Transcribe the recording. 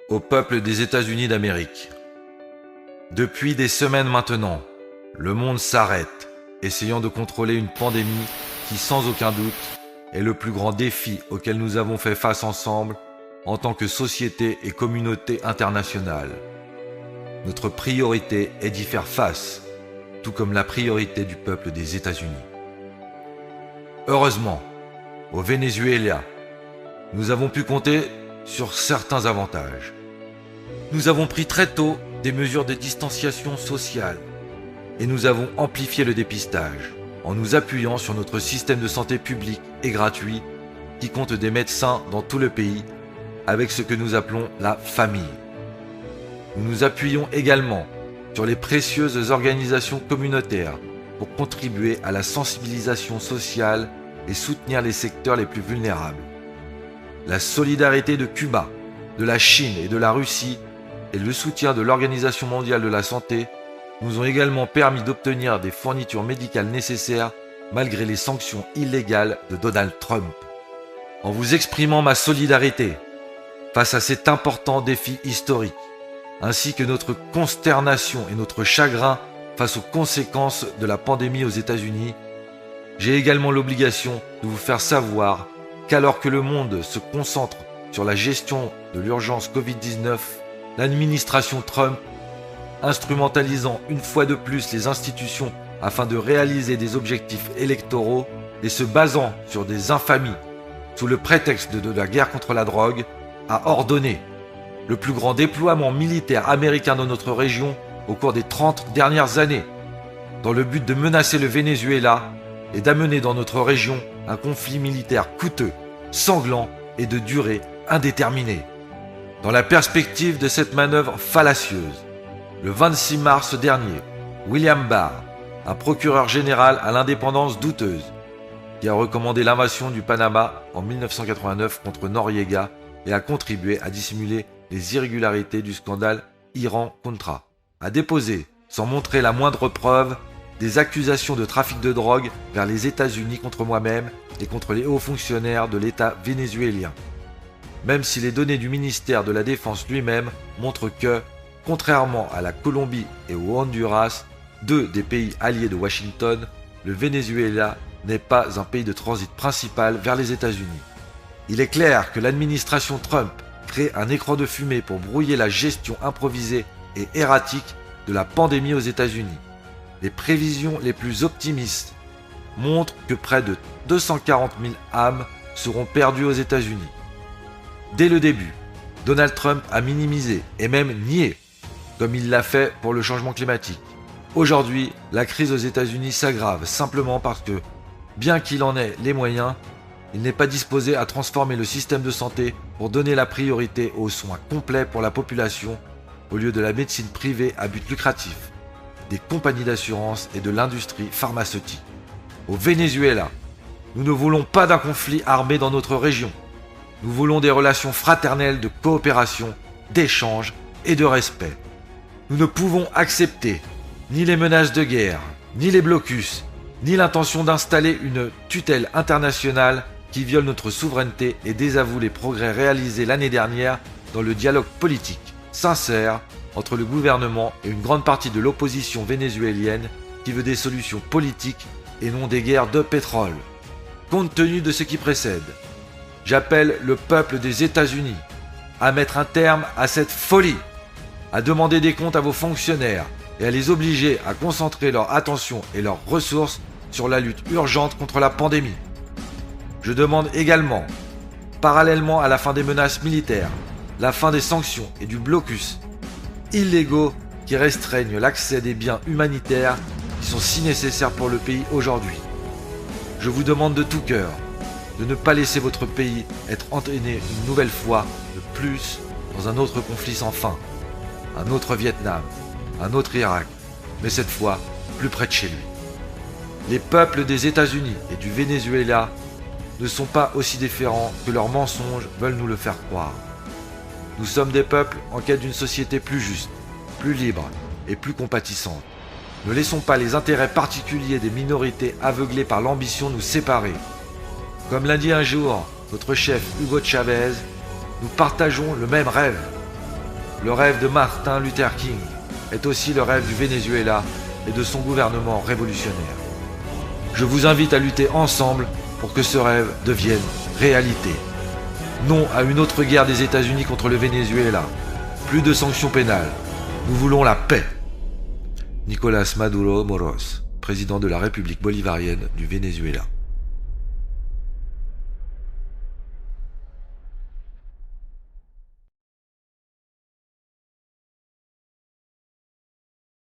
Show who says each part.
Speaker 1: Au peuple des États-Unis d'Amérique. Depuis des semaines maintenant, le monde s'arrête, essayant de contrôler une pandémie qui, sans aucun doute, est le plus grand défi auquel nous avons fait face ensemble en tant que société et communauté internationale. Notre priorité est d'y faire face, tout comme la priorité du peuple des États-Unis. Heureusement, au Venezuela, nous avons pu compter sur certains avantages. Nous avons pris très tôt des mesures de distanciation sociale et nous avons amplifié le dépistage en nous appuyant sur notre système de santé public et gratuit qui compte des médecins dans tout le pays avec ce que nous appelons la famille. Nous nous appuyons également sur les précieuses organisations communautaires pour contribuer à la sensibilisation sociale et soutenir les secteurs les plus vulnérables. La solidarité de Cuba, de la Chine et de la Russie et le soutien de l'Organisation mondiale de la santé nous ont également permis d'obtenir des fournitures médicales nécessaires malgré les sanctions illégales de Donald Trump. En vous exprimant ma solidarité face à cet important défi historique, ainsi que notre consternation et notre chagrin face aux conséquences de la pandémie aux États-Unis, j'ai également l'obligation de vous faire savoir qu'alors que le monde se concentre sur la gestion de l'urgence Covid-19, l'administration Trump, instrumentalisant une fois de plus les institutions afin de réaliser des objectifs électoraux et se basant sur des infamies sous le prétexte de la guerre contre la drogue, a ordonné le plus grand déploiement militaire américain dans notre région au cours des 30 dernières années, dans le but de menacer le Venezuela et d'amener dans notre région un conflit militaire coûteux, sanglant et de durée indéterminée. Dans la perspective de cette manœuvre fallacieuse, le 26 mars dernier, William Barr, un procureur général à l'indépendance douteuse, qui a recommandé l'invasion du Panama en 1989 contre Noriega et a contribué à dissimuler les irrégularités du scandale Iran-Contra, a déposé, sans montrer la moindre preuve, des accusations de trafic de drogue vers les États-Unis contre moi-même et contre les hauts fonctionnaires de l'État vénézuélien. Même si les données du ministère de la Défense lui-même montrent que, contrairement à la Colombie et au Honduras, deux des pays alliés de Washington, le Venezuela n'est pas un pays de transit principal vers les États-Unis. Il est clair que l'administration Trump crée un écran de fumée pour brouiller la gestion improvisée et erratique de la pandémie aux États-Unis. Les prévisions les plus optimistes montrent que près de 240 000 âmes seront perdues aux États-Unis. Dès le début, Donald Trump a minimisé et même nié, comme il l'a fait pour le changement climatique. Aujourd'hui, la crise aux États-Unis s'aggrave simplement parce que, bien qu'il en ait les moyens, il n'est pas disposé à transformer le système de santé pour donner la priorité aux soins complets pour la population au lieu de la médecine privée à but lucratif, des compagnies d'assurance et de l'industrie pharmaceutique. Au Venezuela, nous ne voulons pas d'un conflit armé dans notre région. Nous voulons des relations fraternelles de coopération, d'échange et de respect. Nous ne pouvons accepter ni les menaces de guerre, ni les blocus, ni l'intention d'installer une tutelle internationale qui viole notre souveraineté et désavoue les progrès réalisés l'année dernière dans le dialogue politique sincère entre le gouvernement et une grande partie de l'opposition vénézuélienne qui veut des solutions politiques et non des guerres de pétrole. Compte tenu de ce qui précède, j'appelle le peuple des États-Unis à mettre un terme à cette folie, à demander des comptes à vos fonctionnaires et à les obliger à concentrer leur attention et leurs ressources sur la lutte urgente contre la pandémie. Je demande également, parallèlement à la fin des menaces militaires, la fin des sanctions et du blocus illégaux qui restreignent l'accès des biens humanitaires qui sont si nécessaires pour le pays aujourd'hui. Je vous demande de tout cœur de ne pas laisser votre pays être entraîné une nouvelle fois de plus dans un autre conflit sans fin, un autre Vietnam, un autre Irak, mais cette fois plus près de chez lui. Les peuples des États-Unis et du Venezuela ne sont pas aussi différents que leurs mensonges veulent nous le faire croire. Nous sommes des peuples en quête d'une société plus juste, plus libre et plus compatissante. Ne laissons pas les intérêts particuliers des minorités aveuglées par l'ambition nous séparer. Comme l'a dit un jour notre chef Hugo Chavez, nous partageons le même rêve. Le rêve de Martin Luther King est aussi le rêve du Venezuela et de son gouvernement révolutionnaire. Je vous invite à lutter ensemble pour que ce rêve devienne réalité. Non à une autre guerre des États-Unis contre le Venezuela. Plus de sanctions pénales. Nous voulons la paix. Nicolás Maduro Moros, président de la République bolivarienne du Venezuela.